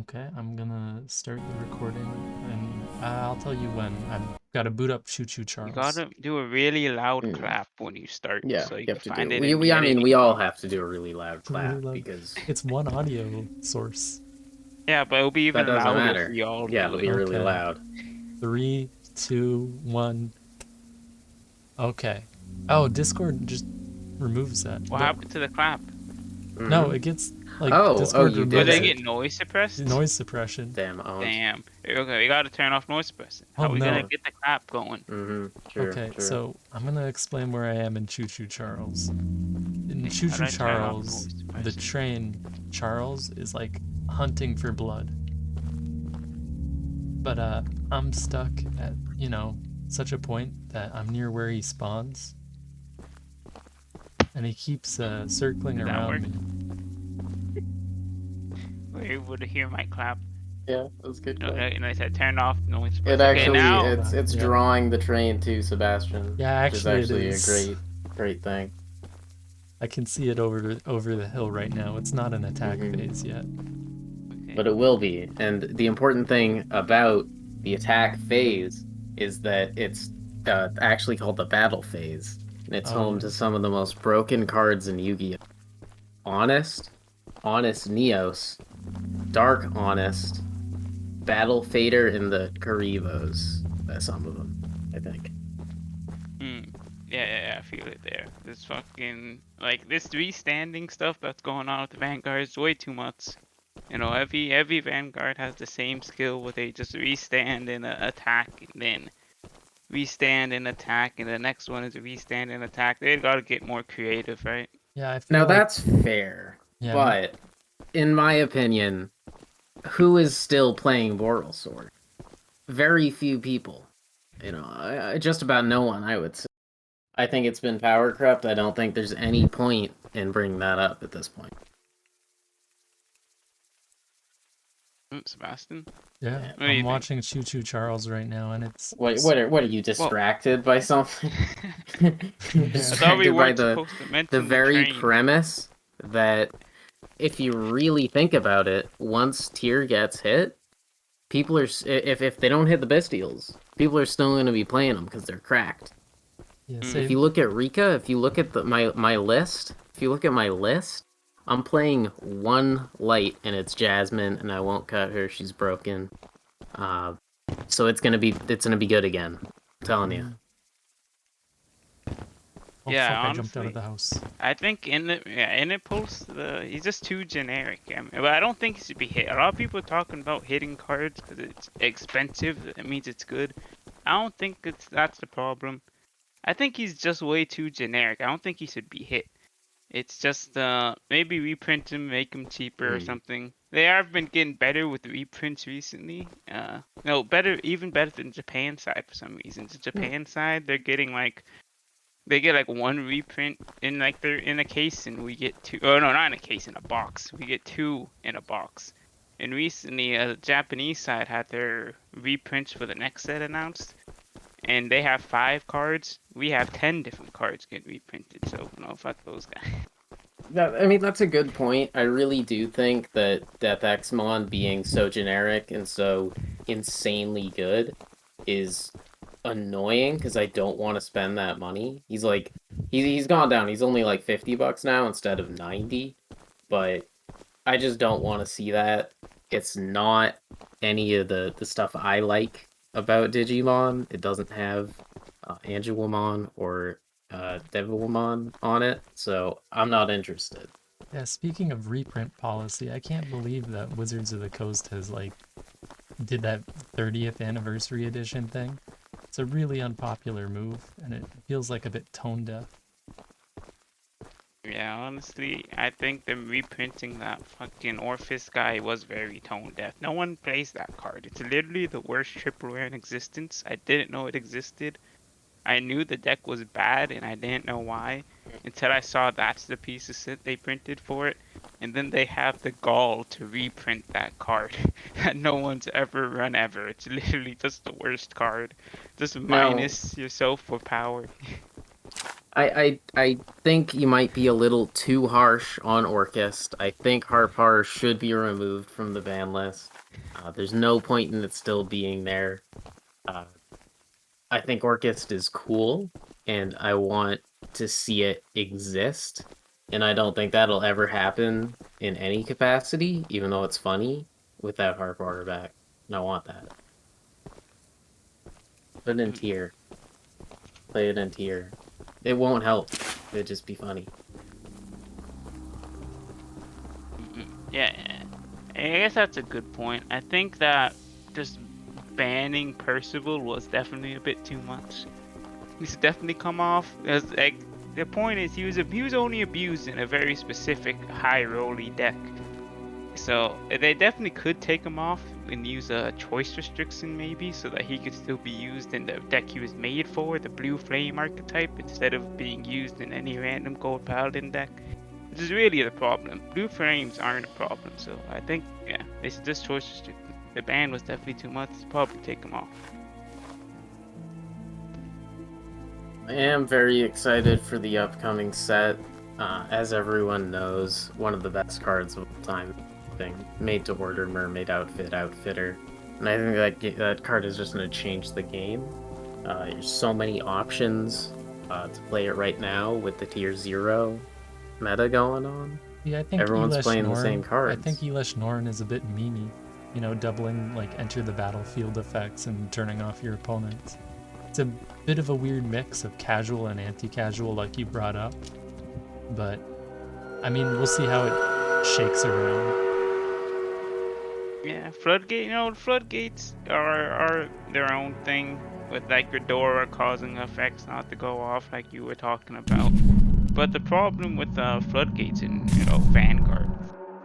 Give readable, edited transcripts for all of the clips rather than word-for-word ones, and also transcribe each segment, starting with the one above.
Okay, I'm gonna start the recording, and I'll tell you when. I've got to boot up Choo Choo You Charles. gotta do a really loud Mm. clap when you start, Yeah, so you you can have to find do. it in the I mean, we editing all prompt. have to do a really loud Really clap loud. because It's one audio source. Yeah, but it'll be that even doesn't louder if matter. we all Yeah, do it'll it. be really Okay. loud. 3, 2, 1. Okay. Oh, Discord just removes that. What happened to the clap? No, it gets like Oh, Discord you Oh, did removes they it. it. get noise suppressed? Noise suppression. Damn, owned. Damn. Okay, you gotta turn off noise suppression. Oh How are we gonna no. get the clap going? True, Okay, true. so I'm gonna explain where I am in Choo Choo Charles. In Okay, Choo how do Choo I turn off Charles, noise the suppression? train Charles is like hunting for blood. But I'm stuck at, such a point that I'm near where he spawns. And he keeps circling Did that around work? me. Were you able to hear my clap? Yeah, that's good. Okay, and I said turn off noise It suppression. Okay, actually, now. it's Yeah. drawing the train to Sebastian, Yeah, which is actually it actually a is. great thing. I can see it over the hill right now. It's not an attack phase yet. Okay. But it will be. And the important thing about the attack phase is that it's actually called the battle phase. And it's Oh home yeah. to some of the most broken cards in Yu-Gi-Oh! Honest, Honest Neos, Dark Honest, Battle Fader, and the Karivos. Some of them, I think. Yeah, I feel it there. This fucking, like, this restanding stuff that's going on with the Vanguard is way too much. You know, every Vanguard has the same skill where they just restand and attack, and then restand and attack, and the next one is a restand and attack. They gotta get more creative, right? Yeah, I feel Now like that's fair, yeah, but in my opinion, who is still playing Boral Sword? Very few people. Just about no one, I would say. I think it's been power crept. I don't think there's any point in bringing that up at this point. Sebastian? yeah. What do you I'm think? watching Choo Choo Charles right now, and it's What are you distracted by something? I thought we Distracted by weren't supposed to the mention the very train. premise that if you really think about it, once tier gets hit, people are if they don't hit the bestials, people are still going to be playing them because they're cracked. yeah. If you look at Rika, if you look at my list, if you look at my list, I'm playing one light and it's Jasmine, and I won't cut her. She's broken. So it's gonna be good again. I'm telling you. Oh Yeah, fuck! I jumped out honestly, of the house. I think in the post, he's just too generic. But I don't think he should be hit. A lot of people are talking about hitting cards because it's expensive. It means it's good. I don't think that's the problem. I think he's just way too generic. I don't think he should be hit. It's just maybe reprint him, make him cheaper or something. They have been getting better with reprints recently. No, even better than Japan side for some reason. The Japan side, they're getting like they get like one reprint in like they're in a case, and we get two. Oh no, not in a case, in a box. We get two in a box. And recently, the Japanese side had their reprints for the next set announced, and they have 5 cards. We have 10 different cards getting reprinted. So no, fuck those guys. That's a good point. I really do think that Death Exmon being so generic and so insanely good is annoying because I don't want to spend that money. He's gone down. He's only like $50 now instead of 90, but I just don't want to see that. It's not any of the stuff I like about Digimon. It doesn't have Angelomon or Devilmon on it, so I'm not interested. Yeah. Speaking of reprint policy, I can't believe that Wizards of the Coast has like did that 30th anniversary edition thing. It's a really unpopular move, and it feels like a bit tone deaf. Yeah, honestly, I think them reprinting that fucking Orphis guy was very tone deaf. No one plays that card. It's literally the worst triple rare in existence. I didn't know it existed. I knew the deck was bad, and I didn't know why until I saw that's the piece of shit they printed for it. And then they have the gall to reprint that card that no one's ever run ever. It's literally just the worst card. Just Now, minus yourself for power. I think you might be a little too harsh on Orchest. I think Harpar should be removed from the ban list. There's no point in it still being there. Uh, I think Orchest is cool, and I want to see it exist. And I don't think that'll ever happen in any capacity, even though it's funny, without Harpar back. And I want that. Put it in tier. Play it in tier. It won't help. It'd just be funny. Yeah, I guess that's a good point. I think that just banning Percival was definitely a bit too much. He's definitely come off as like the point is he was only abused in a very specific high rolly deck. So they definitely could take him off and use a choice restriction maybe so that he could still be used in the deck he was made for, the blue flame archetype, instead of being used in any random gold paladin deck. Which is really the problem. Blue frames aren't a problem, so I think yeah, this is just choice restriction. The ban was definitely too much, probably take him off. I am very excited for the upcoming set. As everyone knows, one of the best cards of all time. Thing made to order mermaid outfitter, and I think that card is just going to change the game. There's so many options to play it right now with the tier 0 meta going on. Yeah, I think Everyone's Elish playing the Norn, same cards. I think Elish Norn is a bit memey, you know, doubling like enter the battlefield effects and turning off your opponents. It's a bit of a weird mix of casual and anti-casual, like you brought up. But I mean, we'll see how it shakes around. Yeah, floodgates are their own thing, with like Ghidorah causing effects not to go off like you were talking about. But the problem with floodgates in Vanguard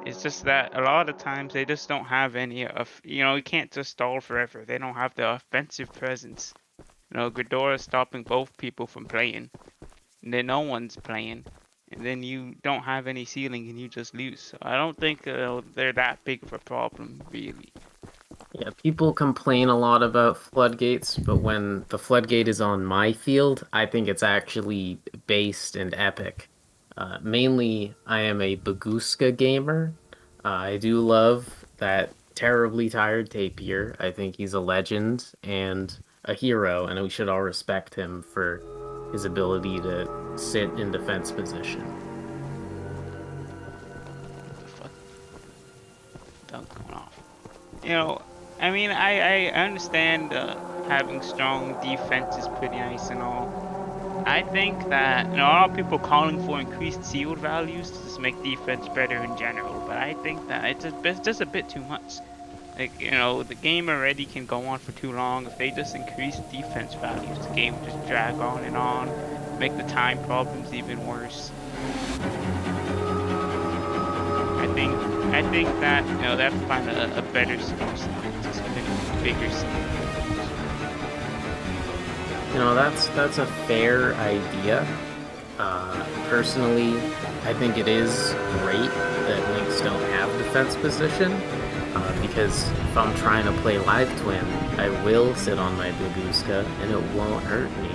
is just that a lot of times they just don't have any of you can't just stall forever. They don't have the offensive presence. Ghidorah's stopping both people from playing, and then no one's playing. And then you don't have any ceiling and you just lose. So I don't think they're that big of a problem, really. Yeah, people complain a lot about floodgates, but when the floodgate is on my field, I think it's actually based and epic. Mainly, I am a Baguska gamer. I do love that terribly tired tapir. I think he's a legend and a hero, and we should all respect him for his ability to sit in defense position. Fuck. Dunk going off. I mean, I understand having strong defense is pretty nice and all. I think that a lot of people calling for increased sealed values to just make defense better in general, but I think that it's just a bit too much. Like, the game already can go on for too long. If they just increase defense values, the game will just drag on and on, make the time problems even worse. I think that they have to find a better solution, something bigger. That's a fair idea. Personally, I think it is great that links don't have defense position, because if I'm trying to play Live Twin, I will sit on my Baguska and it won't hurt me,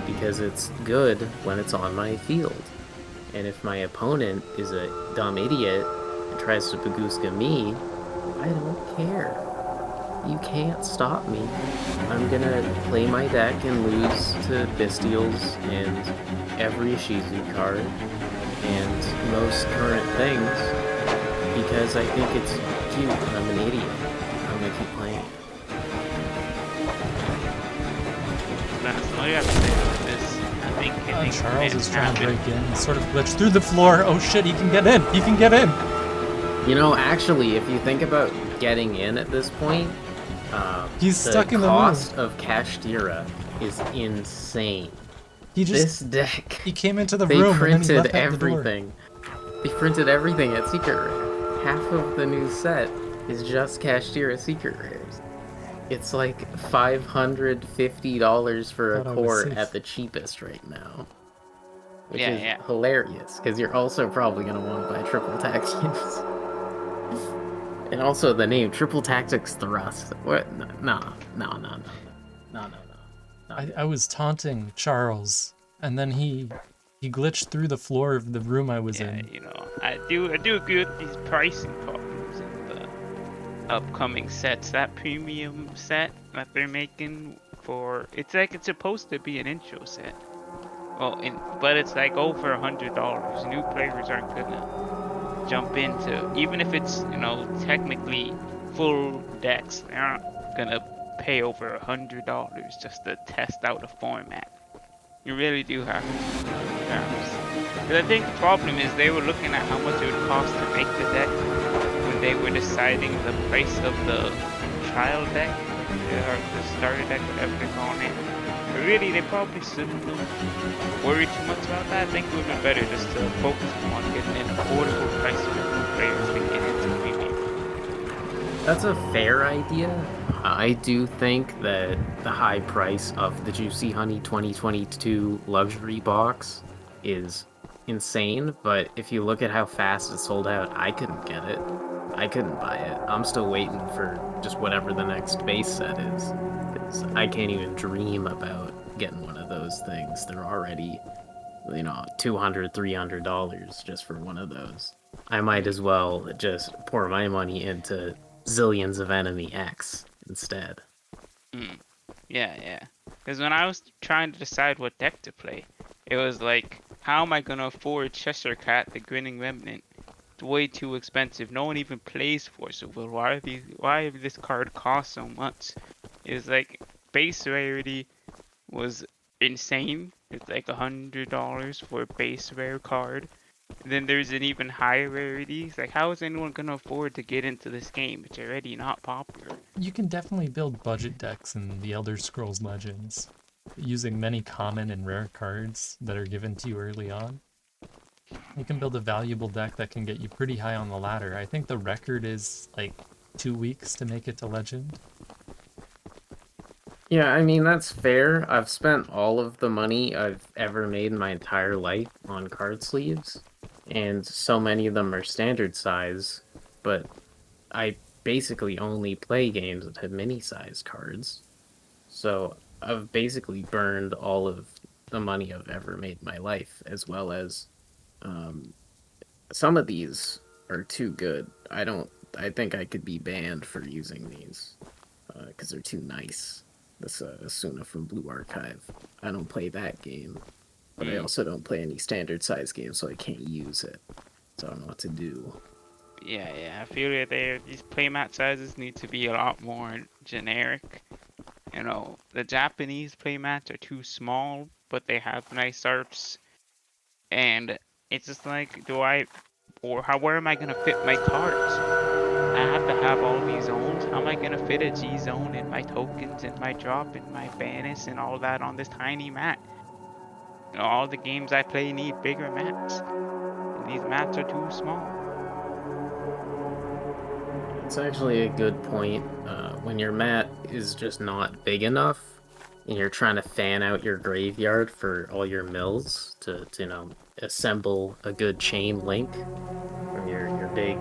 because it's good when it's on my field. And if my opponent is a dumb idiot and tries to Baguska me, I don't care. You can't stop me. I'm gonna play my deck and lose to Bestials and every Shizu card and most current things because I think it's cute and I'm an idiot. I'm gonna keep playing. That's all you have to say about this. I think Charles is trying to break in. He sort of glitched through the floor. Oh shit, he can get in. He can get in. Actually, if you think about getting in at this point, he's stuck in the room. The cost of Kashtira is insane. This deck. He came into the room. They printed and then he left everything. They printed everything at Secret Rare. Half of the new set is just Kashtira Secret Rares. It's like $550 for a core at the cheapest right now. Which is hilarious, because you're also probably going to want to buy Triple Tactics. And also the name, Triple Tactics Thrust. What? No. I was taunting Charles, and then he He glitched through the floor of the room I was Yeah, in. you know, I do agree with these pricing problems in the upcoming sets. That premium set that they're making for, it's like it's supposed to be an intro set. Well, but it's like over $100. New players aren't gonna jump into, even if it's, you know, technically full decks, they're not gonna pay over $100 just to test out a format. You really do have to see the terms. Because I think the problem is they were looking at how much it would cost to make the deck when they were deciding the price of the trial deck, or the starter deck, whatever they're calling it. But really, they probably shouldn't worry too much about that. I think it would be better just to focus on getting an affordable price for new players to get into premium. That's a fair idea. I do think that the high price of the Juicy Honey 2022 luxury box is insane, but if you look at how fast it sold out, I couldn't get it. I couldn't buy it. I'm still waiting for just whatever the next base set is. 'Cause I can't even dream about getting one of those things. They're already, $200, $300 just for one of those. I might as well just pour my money into zillions of enemy X instead. Mm. Yeah, yeah. Because when I was trying to decide what deck to play, it was like, how am I gonna afford Cheshire Cat, the Grinning Remnant? It's way too expensive. No one even plays Force of Will. Why this card cost so much? It was like base rarity was insane. It's like $100 for a base rare card. Then there's an even higher rarity. It's like, how is anyone gonna afford to get into this game? It's already not popular. You can definitely build budget decks in the Elder Scrolls Legends using many common and rare cards that are given to you early on. You can build a valuable deck that can get you pretty high on the ladder. I think the record is like 2 weeks to make it to Legend. Yeah, I mean, that's fair. I've spent all of the money I've ever made in my entire life on card sleeves, and so many of them are standard size, but I basically only play games that have mini size cards. So I've basically burned all of the money I've ever made in my life, as well as um, some of these are too good. I think I could be banned for using these because they're too nice. This Asuna from Blue Archive. I don't play that game, but I Mm. also don't play any standard size games, so I can't use it. So I don't know what to do. Yeah, yeah. I feel that these playmat sizes need to be a lot more generic. You know, the Japanese playmats are too small, but they have nice arts. And it's just like, where am I gonna fit my cards? I have to have all these zones. How am I gonna fit a G zone and my tokens and my drop and my banish and all that on this tiny mat? You know, all the games I play need bigger mats, and these mats are too small. It's actually a good point. When your mat is just not big enough, and you're trying to fan out your graveyard for all your mills to assemble a good chain link from your big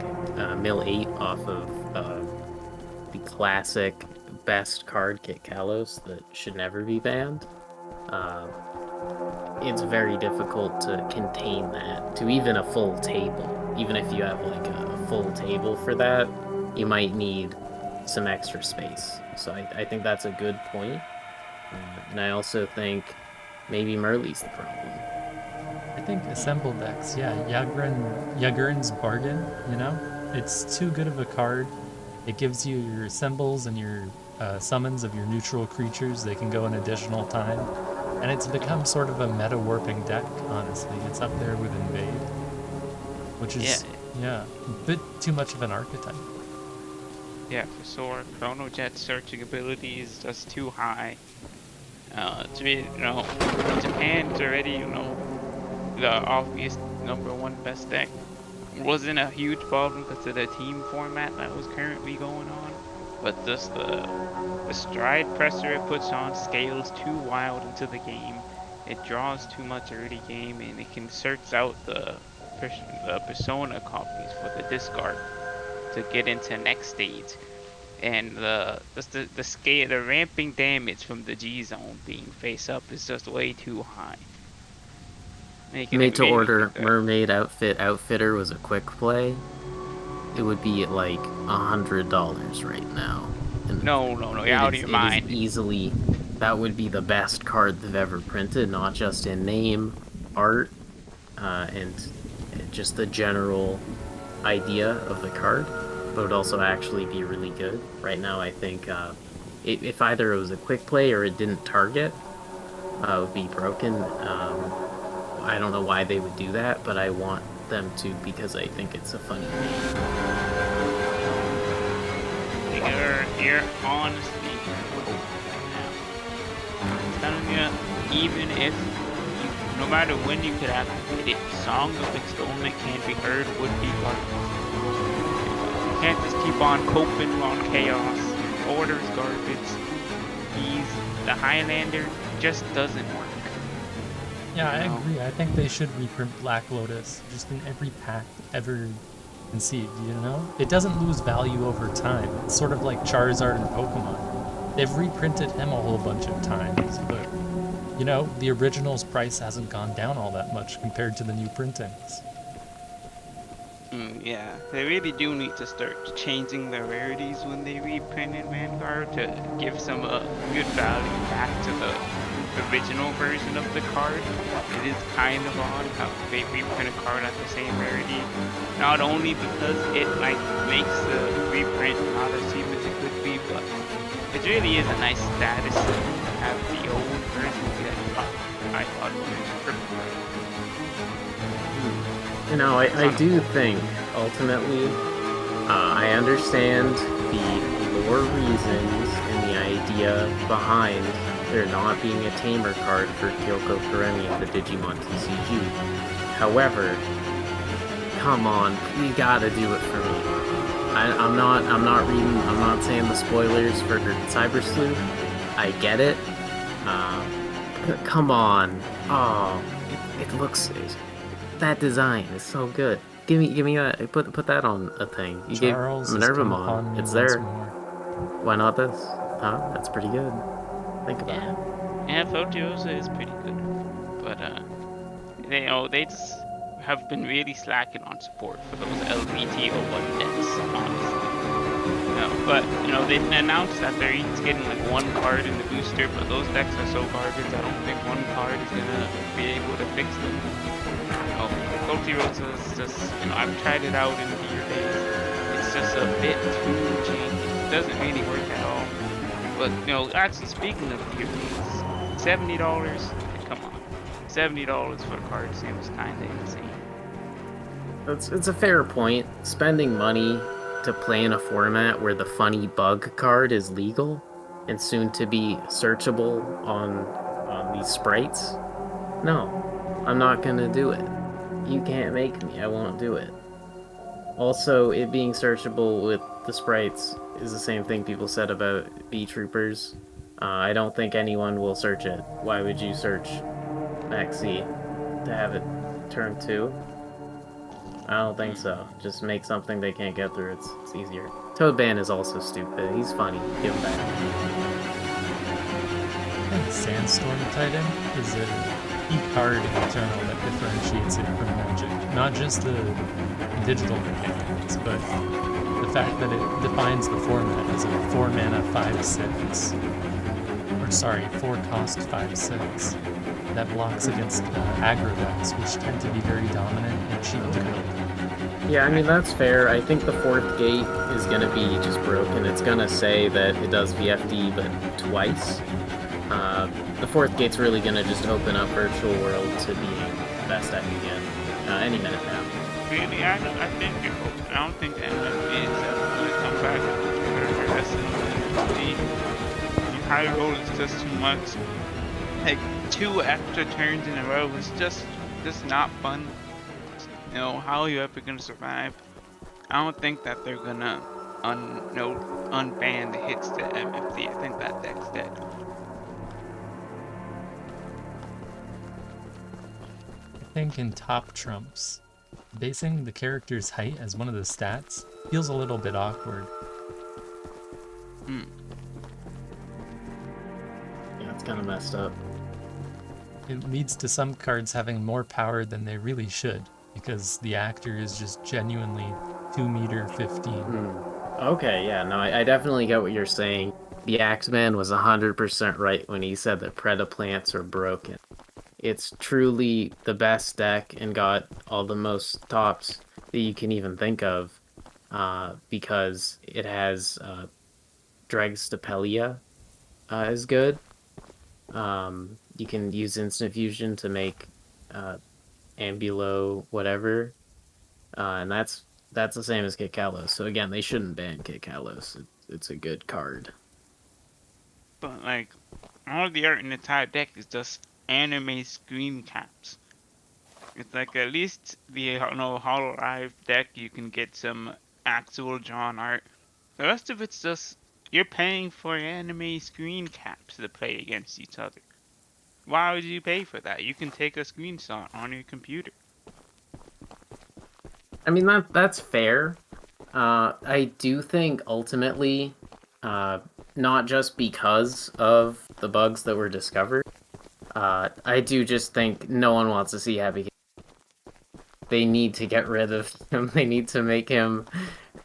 mill 8 off of the classic best card Kit Kalos that should never be banned. Uh, it's very difficult to contain that to even a full table. Even if you have like a full table for that, you might need some extra space. So I think that's a good point. And I also think maybe Merly's the problem. I think assemble decks, yeah, Yagurn's Bargain, you know? It's too good of a card. It gives you your assembles and your summons of your neutral creatures. They can go an additional time. And it's become sort of a meta warping deck, honestly. It's up there with Invade, which Yeah, is, yeah, a bit too much of an archetype. yeah, for sure. Chrono Jet's searching ability is just too high. To be, you know, Japan's already, you know, the obvious #1 best deck. Wasn't a huge problem because of the team format that was currently going on, but just the stride pressure it puts on scales too wild into the game. It draws too much early game, and it can search out the persona copies for the discard to get into next stage. And the scale, the ramping damage from the G zone being face up is just way too high. making Made it to really order good. mermaid outfitter was a quick play, it would be at like $100 right now. And No, no, no, you're out of your it is mind. easily, that would be the best card they've ever printed, not just in name, art, and just the general idea of the card, but would also actually be really good. Right now, I think if either it was a quick play or it didn't target, it would be broken. I don't know why they would do that, but I want them to because I think it's a funny game. You're honestly hoping right now. I'm telling you, even if you, no matter when you could activate it, Song of Extolment can't be heard would be garbage. You can't just keep on coping on chaos. Orders garbage. The Highlander just doesn't work. Yeah, I No. agree. I think they should reprint Black Lotus just in every pack ever conceived, you know? It doesn't lose value over time. It's sort of like Charizard and Pokemon. They've reprinted him a whole bunch of times, but, you know, the original's price hasn't gone down all that much compared to the new printings. Yeah, they really do need to start changing the rarities when they reprint in Vanguard to give some good value back to the original version of the card. It is kind of odd how they reprint a card at the same rarity, not only because it like makes the reprint not as cheap as it could be, but it really is a nice status to have the old version get I thought it was perfect. You know, I do think ultimately, I understand the lore reasons and the idea behind there not being a tamer card for Kyoko Kuremi in the Digimon TCG. However, come on, you gotta do it for me. I'm not saying the spoilers for Cyber Sleuth. I get it. Come on. Oh, it looks. That design is so good. Give me that. Put that on a thing. You Charles gave has come Minervamon. upon me It's once there. more. Why not this? Huh? That's pretty good. Think about it. Yeah, Photiosa is pretty good, but they just have been really slacking on support for those LVTO1 decks, honestly. But they announced that they're each getting like one card in the booster, but those decks are so garbage. I don't think one card is gonna be able to fix them. Photiosa is just, I've tried it out in tier days. It's just a bit too janky. It doesn't really work at all. But actually speaking of tier days, $70. Come on, $70 for a card seems kind of insane. It's a fair point. Spending money to play in a format where the funny bug card is legal and soon to be searchable on these sprites. No, I'm not gonna do it. You can't make me. I won't do it. Also, it being searchable with the sprites is the same thing people said about B-Troopers. I don't think anyone will search it. Why would you search Maxi to have it turn 2? I don't think so. Just make something they can't get through. It's easier. Toadban is also stupid. He's funny. Give him back. I think Sandstorm Titan is a key card in Eternal that differentiates it from Magic. Not just the digital mechanics, but the fact that it defines the format as a 4-mana 5/6. Or sorry, 4-cost 5/6. That blocks against aggro decks, which tend to be very dominant and cheap to build. Yeah, I mean, that's fair. I think the fourth gate is going to be just broken. It's going to say that it does VFD, but twice. The fourth gate's really going to just open up Virtual World to being the best deck again. Any minute now. Really, I think you're hoping. I don't think the MFB is ever going to come back for the rest of the MFB. High roll is just too much. Like 2 extra turns in a row is just not fun. How are you ever gonna survive? I don't think that they're gonna unban the hits to MFD. I think that deck's dead. I think in top trumps, basing the character's height as one of the stats feels a little bit awkward. Yeah, it's kind of messed up. it leads to some cards having more power than they really should because the actor is just genuinely 2 meter 15. Okay, yeah, no, I definitely get what you're saying. The Axeman was 100% right when he said that Predaplants are broken. It's truly the best deck and got all the most tops that you can even think of, because it has Dragstapelia is good. You can use Instant Fusion to make uh, Ambulo whatever, and that's the same as Kit Kalos. So again, they shouldn't ban Kit Kalos. It's a good card. But like, all of the art in the entire deck is just anime screen caps. It's like at least the Hololive deck you can get some actual drawn art. The rest of it's just you're paying for anime screen caps to play against each other. Why would you pay for that? You can take a screenshot on your computer. I mean that's fair. I do think ultimately, not just because of the bugs that were discovered, I do just think no one wants to see Happy. They need to get rid of him. They need to make him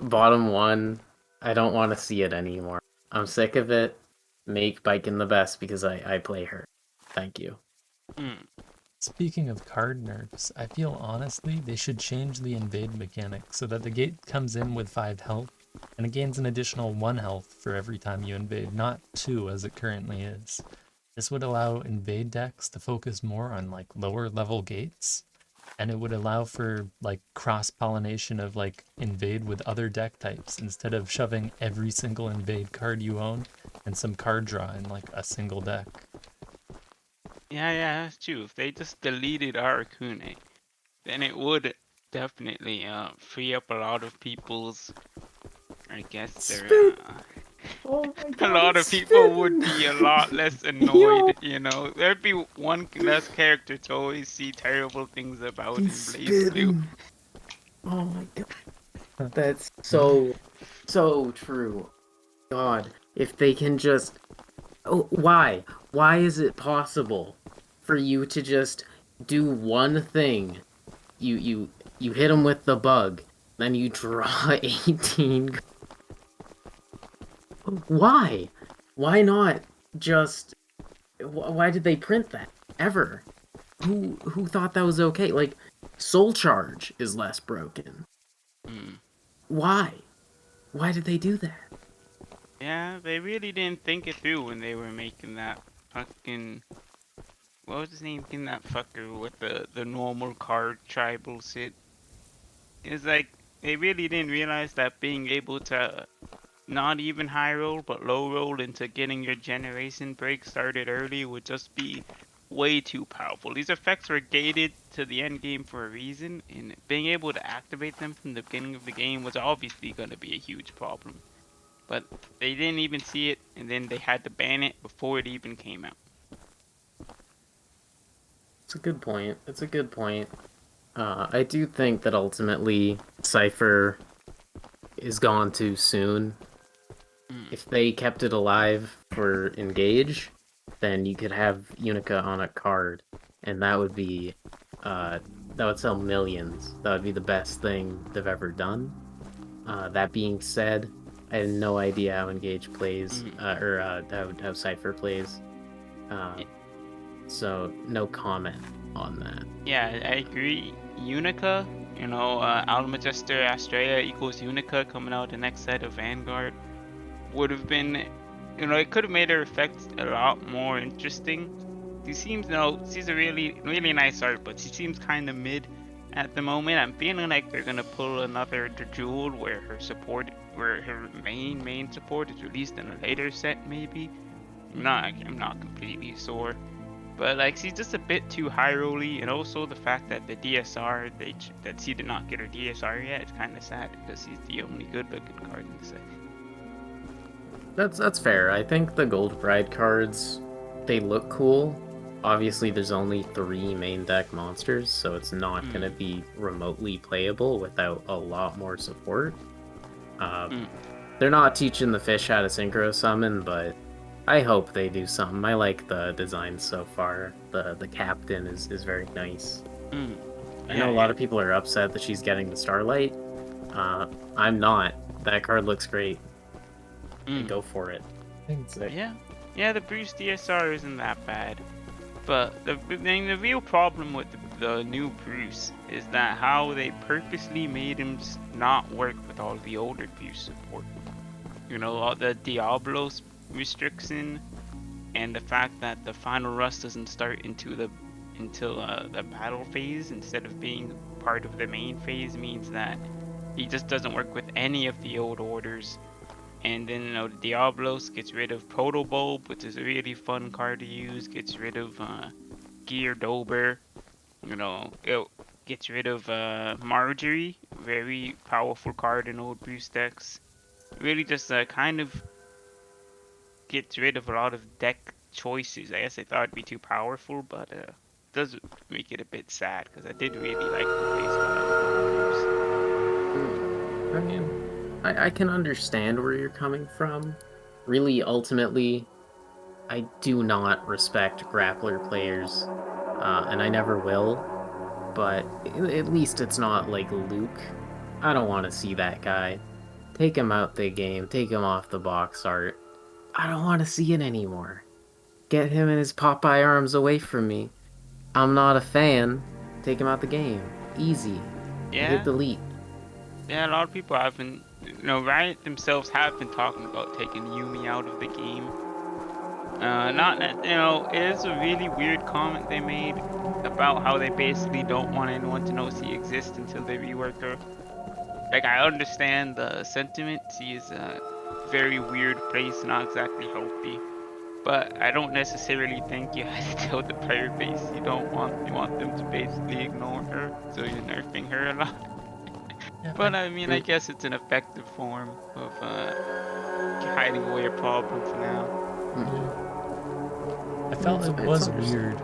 bottom one. I don't want to see it anymore. I'm sick of it. Make Biken the best because I play her. Thank you. Mm. Speaking of card nerfs, I feel honestly they should change the invade mechanic so that the gate comes in with 5 health and it gains an additional 1 health for every time you invade, not 2 as it currently is. This would allow invade decks to focus more on like lower level gates, and it would allow for like cross pollination of like invade with other deck types instead of shoving every single invade card you own and some card draw in like a single deck. Yeah, that's true. If they just deleted Arakune, then it would definitely free up a lot of people's. I guess their. Spit! Oh my A god, lot of it's people would spitting! be a lot less Yo! annoyed, you know. There'd be one less character to always see terrible things about in He's Blaze Blue. spitting! Oh my god. That's so true. God, if they can just... Oh, why? Why is it possible for you to just do one thing? You hit him with the bug, then you draw 18. Why? Why not just... Why did they print that? Ever? Who thought that was okay? Like, Soul Charge is less broken. Mm. Why? Why did they do that? Yeah, they really didn't think it through when they were making that fucking. What was his name? In that fucker with the normal card tribal shit. It's like they really didn't realize that being able to not even high roll but low roll into getting your generation break started early would just be way too powerful. These effects were gated to the end game for a reason, and being able to activate them from the beginning of the game was obviously going to be a huge problem. But they didn't even see it, and then they had to ban it before it even came out. It's a good point. It's a good point. I do think that ultimately Cypher is gone too soon. If they kept it alive for Engage, then you could have Unica on a card, and that would be that would sell millions. That would be the best thing they've ever done. That being said, I had no idea how Engage plays, or how Cypher plays. So no comment on that. Yeah, I agree. Unica, Almagester Astrea equals Unica coming out the next set of Vanguard would have been, it could have made her effects a lot more interesting. She seems, she's a really, really nice art, but she seems kind of mid at the moment. I'm feeling like they're gonna pull another Jewel where her main support is released in a later set, maybe. I'm not completely sure. But like she's just a bit too high rolly, and also the fact that the DSR that she did not get her DSR yet, it's kind of sad because she's the only good looking card in the set. That's fair. I think the Gold Bride cards, they look cool. Obviously, there's only 3 main deck monsters, so it's not gonna be remotely playable without a lot more support. They're not teaching the fish how to synchro summon, but I hope they do something. I like the design so far. The captain is very nice. Mm. I know a lot of people are upset that she's getting the Starlight. I'm not. That card looks great. Go for it. Thanks. Yeah, the Bruce DSR isn't that bad. But the real problem with the new Bruce is that how they purposely made him not work with all the older Bruce support. You know, all the Diablos restriction and the fact that the final rust doesn't start until the battle phase instead of being part of the main phase means that he just doesn't work with any of the old orders. And then, you know, Diablos gets rid of Protobulb, which is a really fun card to use. Gets rid of Gear Dober. You know, it gets rid of Marjorie, very powerful card in old Bruce decks. Really just kind of gets rid of a lot of deck choices. I guess I thought it'd be too powerful, but it does make it a bit sad because I did really like the playstyle of Bruce. I mean, I can understand where you're coming from. Really, ultimately, I do not respect grappler players, and I never will. But at least it's not like Luke. I don't want to see that guy. Take him out the game. Take him off the box art. I don't want to see it anymore. Get him and his Popeye arms away from me. I'm not a fan. Take him out the game. Easy. Yeah. Hit delete. Yeah, a lot of people have been, you know, Riot themselves have been talking about taking Yumi out of the game. Not, you know, it is a really weird comment they made about how they basically don't want anyone to know she exists until they rework her. Like, I understand the sentiment. She is a very weird place, not exactly healthy. But I don't necessarily think you have to tell the player base you want them to basically ignore her, so you're nerfing her a lot. Yeah, But I mean, I guess it's an effective form of hiding away a problem for now. I felt it was weird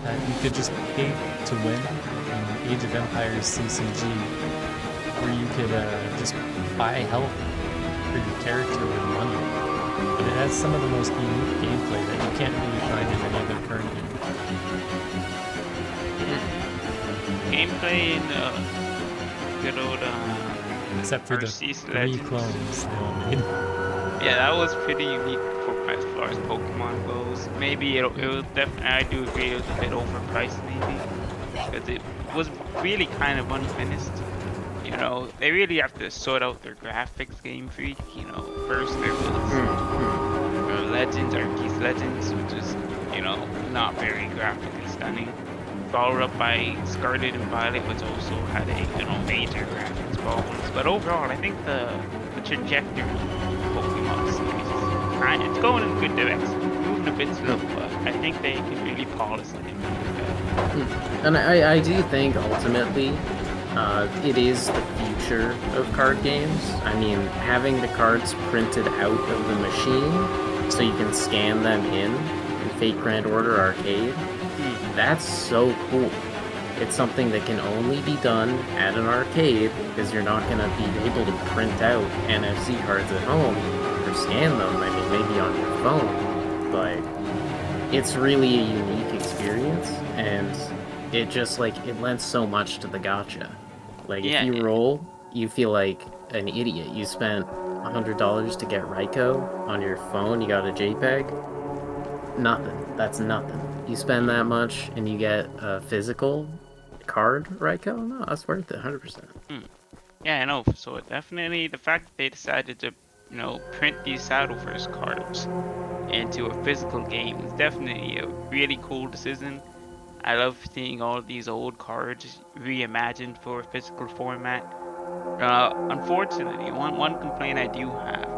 that you could just pay to win in Age of Empires CCG, where you could just buy health for your character with money. But it has some of the most unique gameplay that you can't really find in any other current game. Gameplay in good old Except for the Arceus 3 Legends. clones they all made. Yeah, that was pretty unique for as far as Pokemon goes. Maybe it was definitely, I do agree, it was a bit overpriced maybe, because it was really kind of unfinished. You know, they really have to sort out their graphics, Game Freak. You know, first there was Legends, Arceus Legends, which is, you know, not very graphically stunning. Followed up by Scarlet and Violet, which also had a, you know, major graphics problems. But overall, I think the trajectory of Pokemon series is it's going in a good direction. Moving a bit slow, but I think they can really polish it and make it better. And I do think ultimately it is the future of card games. I mean, having the cards printed out of the machine so you can scan them in Fate Grand Order Arcade, that's so cool. It's something that can only be done at an arcade because you're not going to be able to print out NFC cards at home or scan them. I mean, maybe on your phone, but it's really a unique experience, and it just, like, it lends so much to the gacha. Like, if you roll, you feel like an idiot. You spent $100 to get Raikou on your phone, you got a JPEG. Nothing. That's nothing. You spend that much and you get a physical card Raikou? No, that's worth it, 100%. Yeah, I know. So definitely the fact that they decided to, you know, print these Shadowverse cards into a physical game is definitely a really cool decision. I love seeing all of these old cards reimagined for a physical format. Unfortunately, one complaint I do have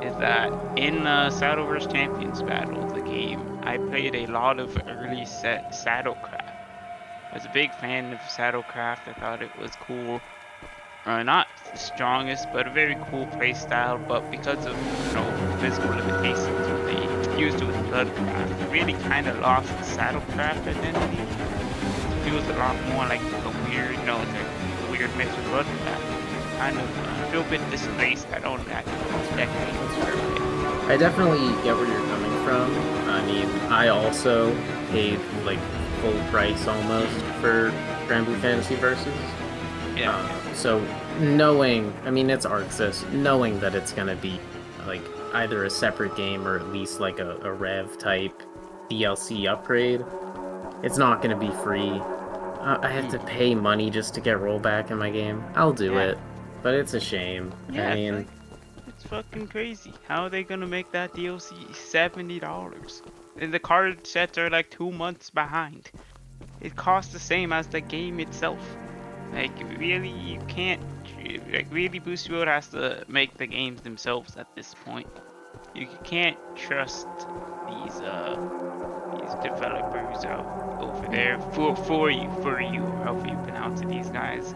is that in Shadowverse Champions Battle, the game, I played a lot of early Shadowcraft. I was a big fan of Shadowcraft. I thought it was cool. Not the strongest, but a very cool playstyle. But because of, you know, physical limitations, they fused it with Bloodcraft. It really kind of lost the Shadowcraft identity. It feels a lot more like a weird, you know, it's a weird mix with Bloodcraft. Kind of feel a bit displaced. I don't actually deck names for it. I definitely get where you're coming from. I mean, I also paid like full price almost for Grand Blue Fantasy Versus. Yeah, So knowing, I mean, it's Arxis, knowing that it's gonna be like either a separate game or at least like a Rev type DLC upgrade, it's not gonna be free. I have to yeah. pay money just to get rollback in my game. I'll do Yeah, it, but it's a shame. I yeah, mean, it's fucking crazy. How are they gonna make that DLC $70? And the card sets are like 2 months behind. It costs the same as the game itself. Like, really, you can't. Like, really, Boost World has to make the games themselves at this point. You can't trust these developers out over there for you, however you pronounce it, these guys.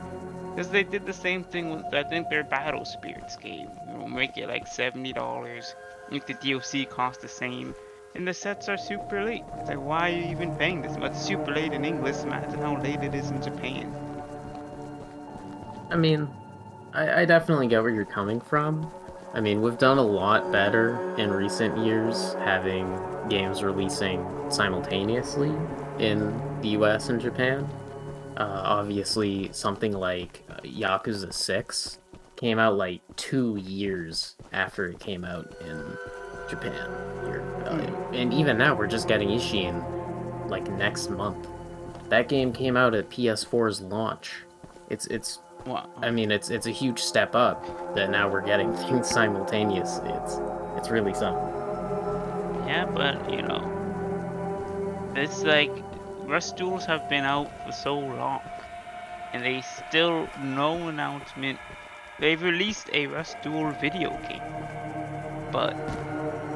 Because they did the same thing with, I think, their Battle Spirits game. Make it like $70. Make the DLC cost the same. And the sets are super late. It's like, why are you even paying this much? Super late in English. Imagine how late it is in Japan. I mean, I definitely get where you're coming from. I mean, we've done a lot better in recent years having games releasing simultaneously in the US and Japan. Obviously, something like Yakuza 6 came out like 2 years after it came out in Japan here. And even now, we're just getting Ishin like next month. That game came out at PS4's launch. It's Wow. I mean, it's a huge step up that now we're getting things simultaneously. It's really something. Yeah, but it's like Rust Duels have been out for so long, and they still no announcement. They've released a Rust Duel video game, but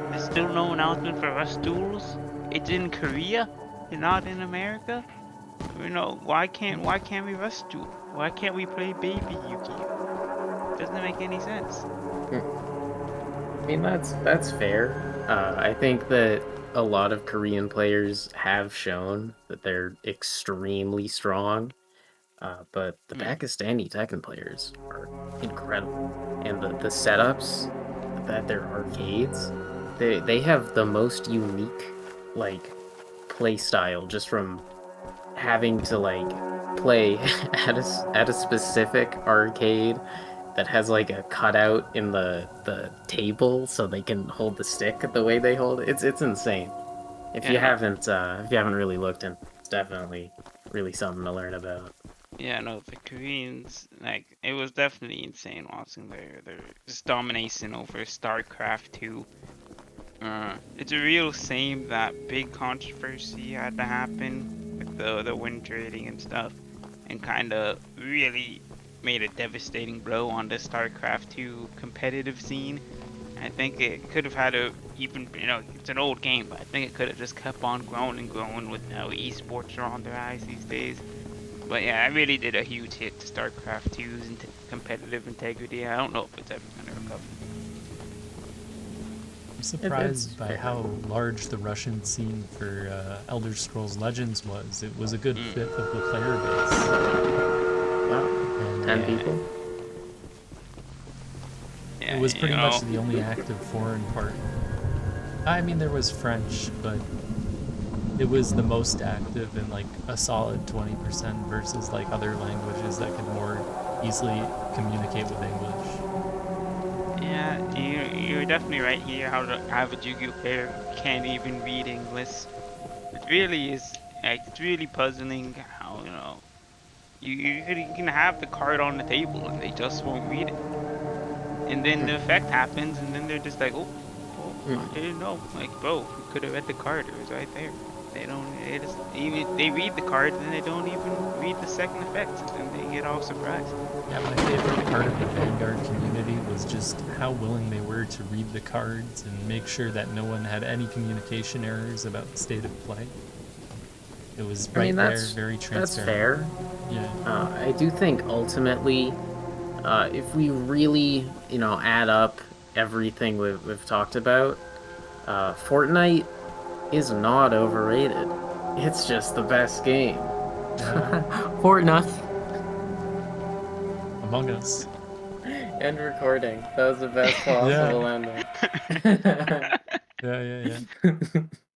there's still no announcement for Rust Duels. It's in Korea and not in America. Why can't we Rust Duel? Why can't we play Baby Yuki? Doesn't make any sense. I mean, that's fair. I think that a lot of Korean players have shown that they're extremely strong, but the Mm. Pakistani Tekken players are incredible, and the setups that their arcades, they have the most unique like play style just from having to like play at a specific arcade that has like a cutout in the table so they can hold the stick the way they hold it. It's insane. Yeah, no, If you haven't really looked in, it's definitely really something to learn about. yeah, no. The Koreans, like, it was definitely insane watching their just domination over StarCraft 2. It's a real shame that big controversy had to happen with the win trading and stuff, and kind of really made a devastating blow on the StarCraft 2 competitive scene. I think it could have had a even it's an old game, but I think it could have just kept on growing and growing with how esports are on their eyes these days. But yeah, I really did a huge hit to StarCraft 2's competitive integrity. I don't know if it's ever gonna recover. I'm surprised It's by fair. how large the Russian scene for Elder Scrolls Legends was. It was a good Mm. fifth of the player base. Wow, And 10 Yeah, people. yeah, it was pretty much the only active foreign part. I mean, there was French, but it was the most active in like a solid 20% versus like other languages that could more easily communicate with English. Yeah, you're definitely right here. How the average Yu-Gi-Oh player can't even read English. It really is like it's really puzzling how you can have the card on the table and they just won't read it. And then the effect happens, and then they're just like, oh, I Mm. didn't know. Like, bro, you could have read the card. It was right there. They don't. They just even they read the card, and they don't even read the second effect, and they get all surprised. Yeah, my favorite part of the Vanguard community was just how willing they were to read the cards and make sure that no one had any communication errors about the state of play. It was I right mean, there, very that's transparent. fair. Yeah. I do think ultimately, if we really, add up everything we've talked about, Fortnite is not overrated. It's just the best game. Yeah. Fortnite. Among Us. End recording. That was the best possible ending. Yeah, yeah, yeah.